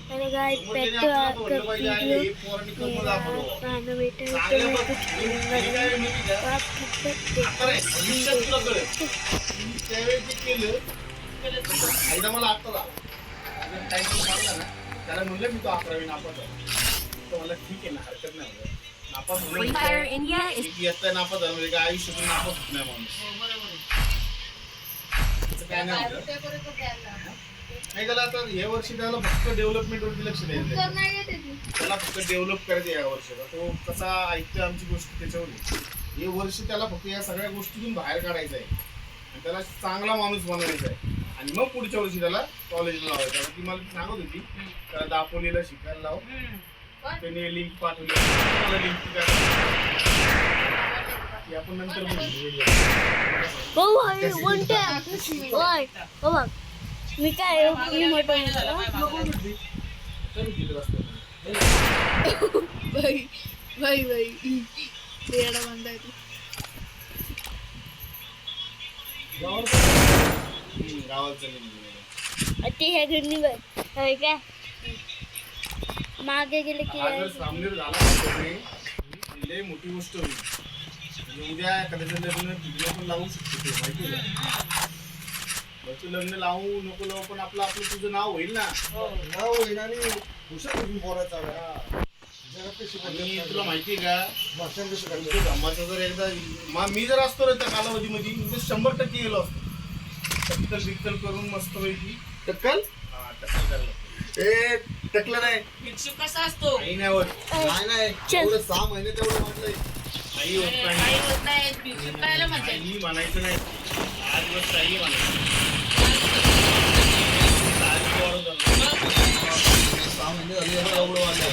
Hello guys back to आपका video हमें बेटा तो मैं कुछ बोलूँगा नहीं तो आप फायदा मला आता झाला टाइम मारला ना त्याला म्हणलं मी तो 11वी नापास झाला तो मला ठीक आहे ना हरकत नाही नापास होणं नापास झालं म्हणजे काय आयुष्यातून नापास होत नाही माणूस काय नाही नाही त्याला आता या वर्षी त्याला फक्त डेव्हलपमेंट वरती लक्ष द्यायचं त्याला फक्त डेव्हलप करायचं या वर्षाला तो कसा ऐकतोय आमची गोष्ट त्याच्यावर हे वर्ष त्याला फक्त या सगळ्या गोष्टीतून बाहेर काढायचं आहे आणि त्याला चांगला माणूस बनवायचा आहे आणि मग पुढच्या वर्षी त्याला कॉलेजला लावायचं ती मला सांगत होती त्याला दापोलीला शिकायला लाव त्याने लिंक पाठवली मला लिंक आपण नंतर मी काय काय मागे गेले की लय मोठी गोष्ट होईल उद्या एखाद्याचं लग्न तुझ्या पण लावू शकतो माहिती आहे लग्न लावू नको लावू पण आपलं तुझं नाव होईल ना नाव होईल आणि हुशार बोलायचा तुला माहितीये का भाषण कसं करायचं धर्माचं जर एकदा मी जर असतो त्या कालावधीमध्ये 100% गेलो असतो टक्कल करून मस्त पैकी टक्कल हा टक्कल करायला टकलं नाही कसा असतो नाही नाही एवढं 6 महिने तेवढं म्हटलंय आई होत नाही म्हणायचं नाही 8 दिवस आई म्हणायचं 6 महिने झाले एवढं वाढलं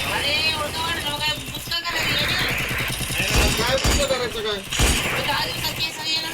काय पुस्तक करायचं काय 10 दिवसात केस येणार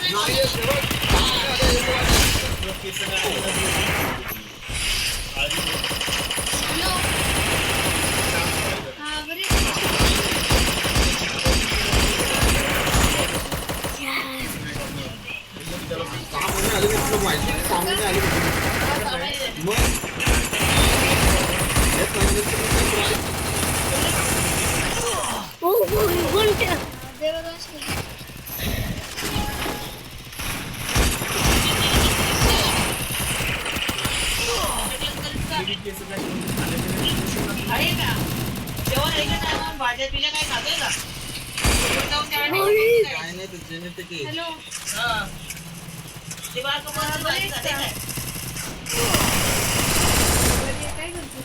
अरे का जेवण आहे का भाज्या पिल्या काय खातोय का काय नाही ते जेनेटिक आहे हॅलो हां ते बाळ कोण जायचं काय काय करतो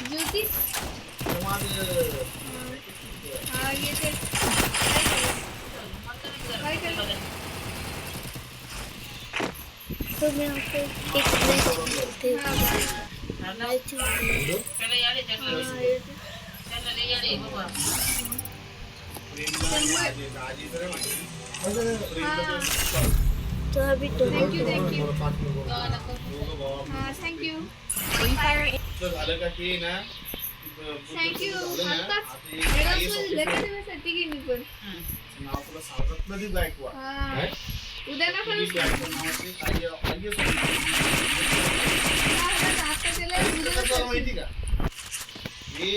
ज्योती हां येते काय करतो तो मैं आपको एक तो अभी तो थैंक यू झालं का ते ना थँक यू नाव तुला सांगत नाही गायकवाड उद्या ना पण माहिती का हे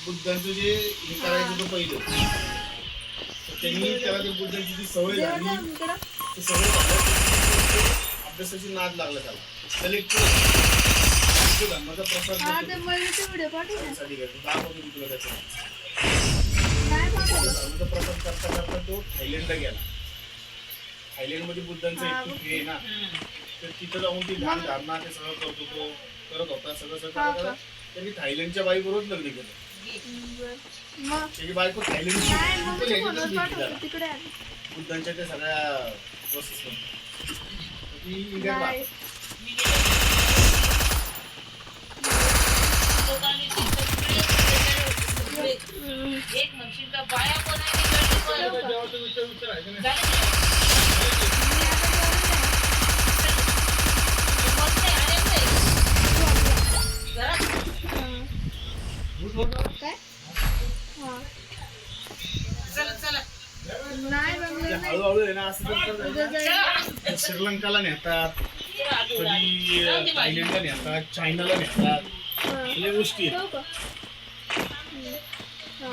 बुद्धांचं जे हे करायचं होतं पहिलं त्यांनी त्याला ते बुद्धांची जी सवय झाली ती सवय अभ्यासाची नाद लागला त्याला धर्माचा प्रसार धर्माचा प्रसार करता करता तो थायलंडला गेला थायलंडमध्ये बुद्धांचं एक हे आहे ना तर तिथं जाऊन ती ध्यान धारणा ते सगळं करत होता सगळं त्यांनी थायलंडच्या बाईबरोबर लग्न केलं त्याची बायको थायलंडची बुद्धांच्या त्या सगळ्या प्रोसेस ती इंडियात एक म्हणशील का बाया कोण आहे हळूहळू आहे ना असं जाईल. श्रीलंकाला नेतात, कधी थायलंडला नेतात, चायनाला नेतात, हा. या गोष्टी आहेत. ठेवू का? हा.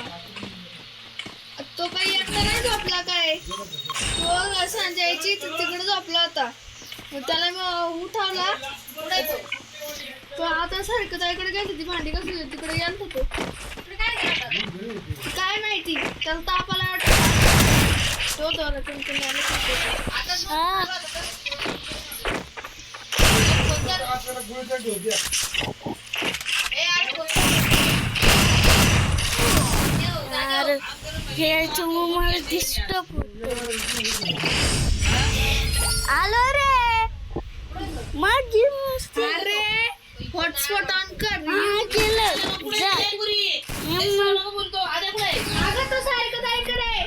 तो काही एकटा नाही झोपला काय तो संजयची तिकडे झोपला होता मग त्याला मी उठावला तो आता सारखं त्याकडे गेली ती भांडी कसली तिकडे गेला होतो काय माहिती त्याला तापाला तो दोन हा. यार याच्यामुळे मला डिस्टर्ब होत. आलो रे माझी मस्ती. अरे हॉटस्पॉट ऑन कर हा केलं जा. बोलतो आद्या कुठे आहे? अगं तो सारखं काय करे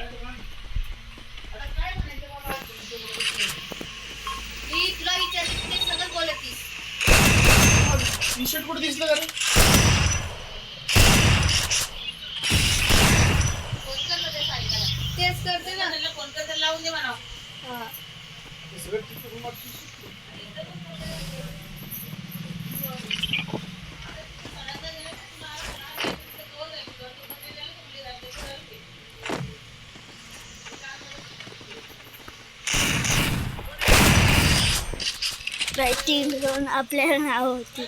मी तुला विचारते ते सगळं बोलतीस टी शर्ट कुठे दिसलं का रे? तेच करते ना त्याला फोन कर त्याला लावून दे म्हणा. हा. हे सगळं टी-शर्ट रुमाल टी-शर्ट. रायटिंग करून आपल्याला नाव होती.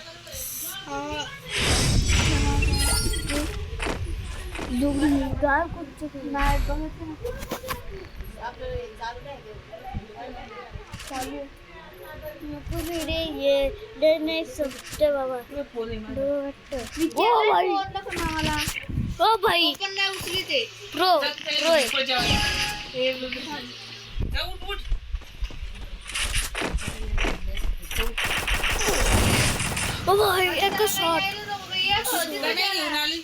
गाव कुठचं नाही बघत चालू नको रे ये डर नाही समजते बाबा. डर वाटतं. ओ भाई मला ओ भाई पण नाही उचली ते प्रो प्रो आहे. उठ उठ. ओ भाई एक शॉट घेऊन आली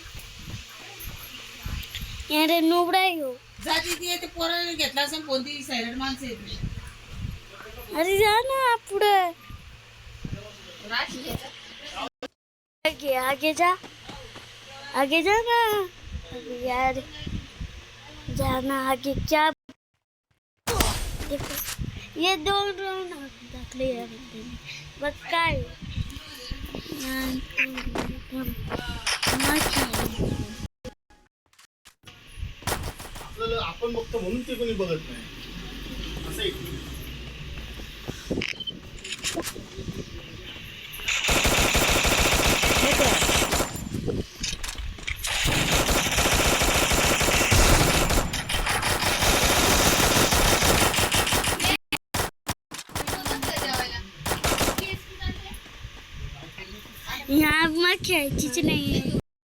यार नुबडा आहे हो. जाती ती ते पोराने घेतला असं कोणती सायलेंट माणसं येत अरे जा ना पुढे आगे जा ना अरे यार जाना आगे क्या देखो ये 2 राउंड दाखले यार बस काय आपल्याला आपण बघतो म्हणून ते कोणी बघत नाही असं आहे. यहाँ मग खेळायचीच नाही.